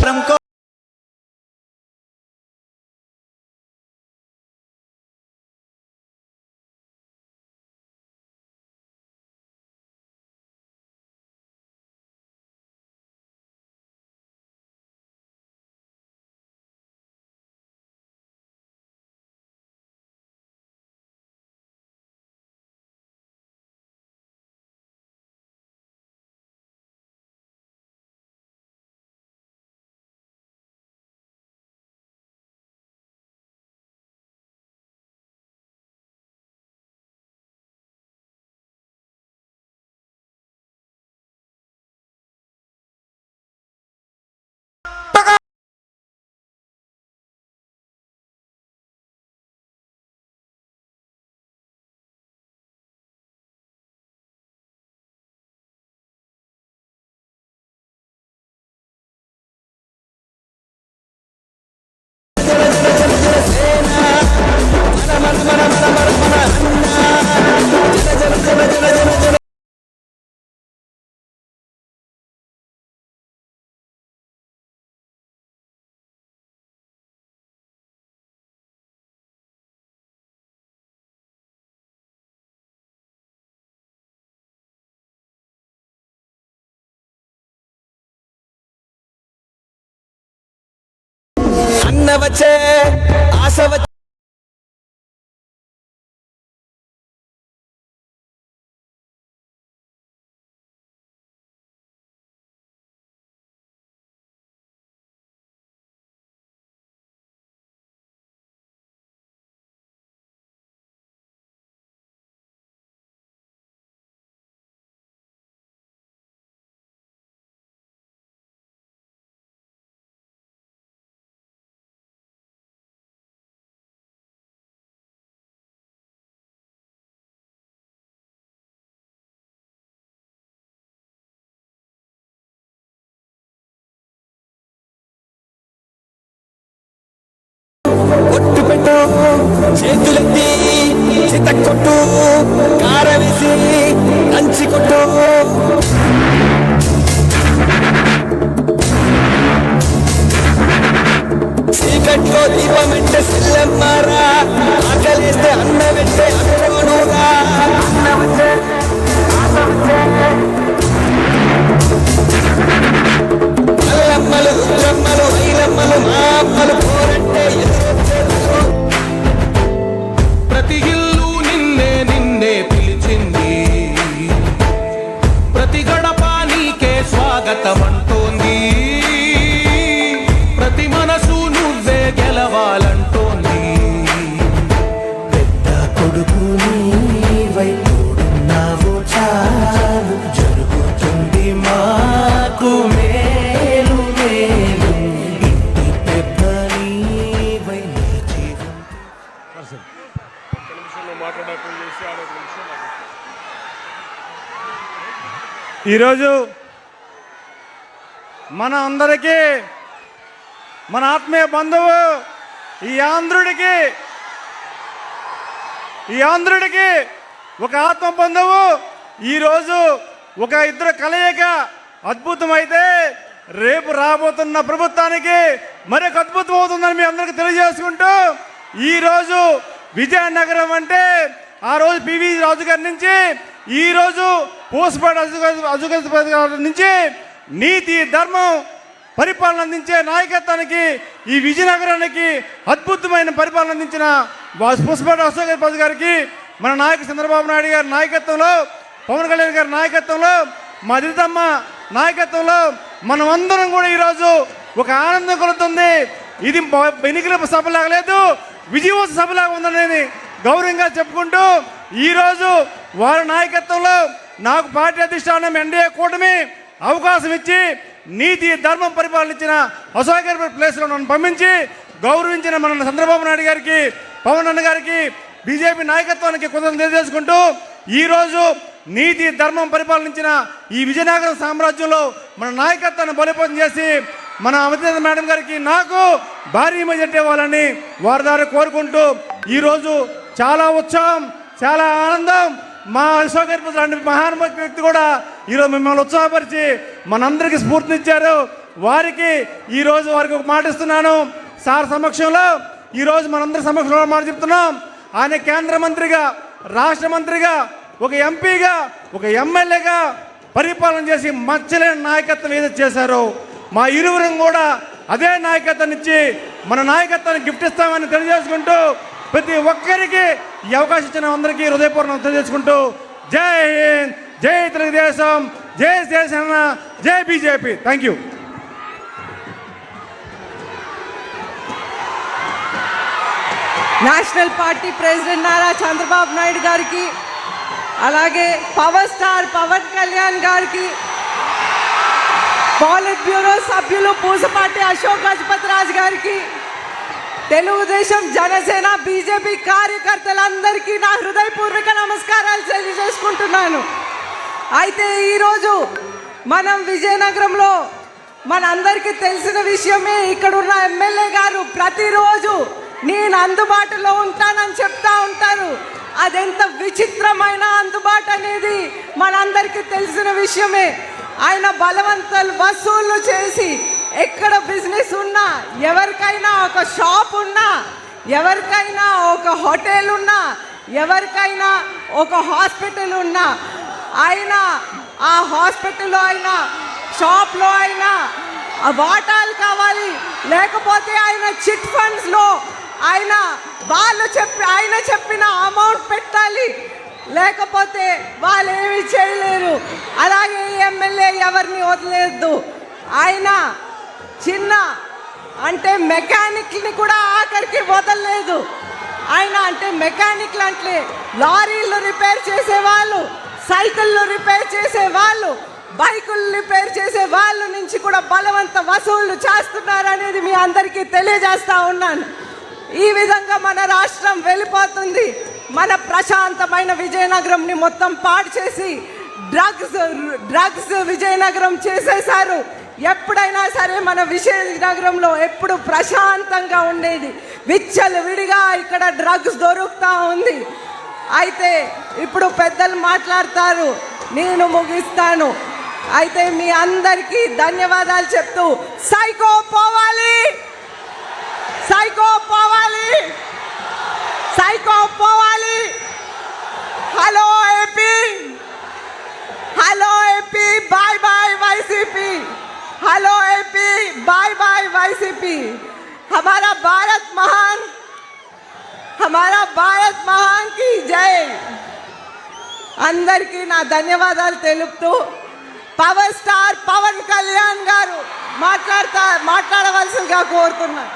from అన్న వచ్చే ఆశ వచ్చే ఒట్టు పెట్టు చేతులెత్తి చిత కొట్టు కార వేసి కంచి కొట్టు చీకట్లో దీపం అంటే సిల్లమ్మారా ఆకలిస్తే అన్న వెంటే అక్కనూరా అన్న వచ్చే అల్లమ్మలు రుద్రమ్మలు ఐలమ్మలు మా అమ్మలు పోరంటే ప్రతి ఇల్లు నిన్నే నిన్నే పిలిచింది, ప్రతి గడప నీకే స్వాగతం అంటోంది, ప్రతి మనసు నువ్వే గెలవాలంటోంది. పెద్ద కొడుకు నీవై తోడున్నావు చాలు, జరుగుతుంది మాకు మేలు మేలు. ఇంటి పెద్ద నీవై నిలిచి ఈరోజు మన అందరికీ మన ఆత్మీయ బంధువు ఈ ఆంధ్రుడికి ఒక ఆత్మ బంధువు ఈరోజు ఒక ఇద్దరు కలయిక అద్భుతమైతే రేపు రాబోతున్న ప్రభుత్వానికి మరొక అద్భుతం అవుతుందని మీ అందరికీ తెలియజేసుకుంటూ ఈరోజు విజయనగరం అంటే ఆ రోజు పివి రాజు గారి నుంచి ఈరోజు పూసపాటి అజుగతి గారి నుంచి నీతి ధర్మం పరిపాలన అందించే నాయకత్వానికి ఈ విజయనగరానికి అద్భుతమైన పరిపాలన అందించిన పూసపాటి అశోక్ గారికి మన నాయకుడు చంద్రబాబు నాయుడు గారి నాయకత్వంలో, పవన్ కళ్యాణ్ గారి నాయకత్వంలో, మా దితమ్మ నాయకత్వంలో మనం అందరం కూడా ఈరోజు ఒక ఆనందం కలుగుతుంది. ఇది ఎన్నికల సభలాగా లేదు, విజయోత్సవ సభలాగా ఉందనేది గౌరవంగా చెప్పుకుంటూ ఈరోజు వారి నాయకత్వంలో నాకు పార్టీ అధిష్టానం ఎన్డీఏ కూటమి అవకాశం ఇచ్చి నీతి ధర్మం పరిపాలించిన అశోక్ గారి ప్లేస్లో నన్ను పంపించి గౌరవించిన మన చంద్రబాబు నాయుడు గారికి, పవన్ అన్న గారికి, బీజేపీ నాయకత్వానికి కృతజ్ఞతలు తెలియజేసుకుంటూ ఈరోజు నీతి ధర్మం పరిపాలించిన ఈ విజయనగరం సామ్రాజ్యంలో మన నాయకత్వాన్ని బలోపేతం చేసి మన అమిత మేడం గారికి నాకు భారీ మెజార్టీ ఇవ్వాలని వారి ద్వారా కోరుకుంటూ ఈరోజు చాలా ఉత్సాహం, చాలా ఆనందం. మా అశోక్ గారి లాంటి మహానుభావ వ్యక్తి కూడా ఈరోజు మిమ్మల్ని ఉత్సాహపరిచి మనందరికీ స్ఫూర్తినిచ్చారు. వారికి ఈరోజు వారికి ఒక మాట ఇస్తున్నాను. సార్ సమక్షంలో ఈరోజు మనందరి సమక్షంలో మాట చెప్తున్నాం. ఆయన కేంద్ర మంత్రిగా, రాష్ట్ర మంత్రిగా, ఒక ఎంపీగా, ఒక ఎమ్మెల్యేగా పరిపాలన చేసి మచ్చలేని నాయకత్వం ఏదైతే చేశారో మా ఇరువురం కూడా అదే నాయకత్వాన్ని ఇచ్చి మన నాయకత్వాన్ని గిఫ్ట్ ఇస్తామని తెలియజేసుకుంటూ ప్రతి ఒక్కరికి ఈ అవకాశం ఇచ్చిన అందరికీ హృదయపూర్వకంగా తెలియజేసుకుంటూ జై హింద్, జై తెలుగుదేశం, జై శివసేన, జై BJP. Thank you. National party president Nara Chandrababu Naidu గారికి, అలాగే పవర్ స్టార్ పవన్ కళ్యాణ్ గారికి, పాలిట్ బ్యూరో సభ్యులు పూసపాటి అశోక్ గజపతి రాజు గారికి, తెలుగుదేశం, జనసేన, బీజేపీ కార్యకర్తలందరికీ నా హృదయపూర్వక నమస్కారాలు తెలియజేసుకుంటున్నాను. అయితే ఈరోజు మనం విజయనగరంలో మనందరికీ తెలిసిన విషయమే, ఇక్కడున్న ఎమ్మెల్యే గారు ప్రతిరోజు నేను అందుబాటులో ఉంటానని చెప్తా ఉంటారు. అదెంత విచిత్రమైన అందుబాటు అనేది మనందరికీ తెలిసిన విషయమే. ఆయన బలవంతాలు వసూళ్లు చేసి ఎక్కడ బిజినెస్ ఉన్నా, ఎవరికైనా ఒక షాప్ ఉన్నా, ఎవరికైనా ఒక హోటల్ ఉన్నా, ఎవరికైనా ఒక హాస్పిటల్ ఉన్నా, ఆయన ఆ హాస్పిటల్లో అయినా షాప్లో అయినా వాటాలు కావాలి, లేకపోతే ఆయన చిట్ ఫండ్స్లో ఆయన చెప్పిన అమౌంట్ పెట్టాలి, లేకపోతే వాళ్ళు ఏమీ చేయలేరు. అలాగే ఎమ్మెల్యే ఎవరిని వదిలేదు. ఆయన చిన్న అంటే మెకానిక్ని కూడా ఆఖరికి వదలలేదు. ఆయన అంటే మెకానిక్లు అంటే లారీలు రిపేర్ చేసేవాళ్ళు, సైకిళ్ళు రిపేర్ చేసేవాళ్ళు, బైకులు రిపేర్ చేసే వాళ్ళ నుంచి కూడా బలవంత వసూళ్లు చేస్తున్నారు అనేది మీ అందరికీ తెలియజేస్తా ఉన్నాను. ఈ విధంగా మన రాష్ట్రం వెళ్ళిపోతుంది. మన ప్రశాంతమైన విజయనగరంని మొత్తం పాడు చేసి డ్రగ్స్ విజయనగరం చేసేశారు. ఎప్పుడైనా సరే మన విజయనగరంలో ఎప్పుడు ప్రశాంతంగా ఉండేది, విచ్చలు విడిగా ఇక్కడ డ్రగ్స్ దొరుకుతూ ఉంది. అయితే ఇప్పుడు పెద్దలు మాట్లాడతారు, నేను ముగిస్తాను. అయితే మీ అందరికీ ధన్యవాదాలు చెప్తూ సైకో పోవాలి, సైకో పోవాలి, సైకో పోవాలి. Hello AP, hello AP, bye bye YCP. Hello AP, bye bye YCP. हमारा भारत महान, हमारा भारत महान की जय. అందరికీ నా ధన్యవాదాలు తెలుపుతూ పవర్ స్టార్ పవన్ కళ్యాణ్ గారు మాట్లాడవలసిందిగా కోరుతున్నాను.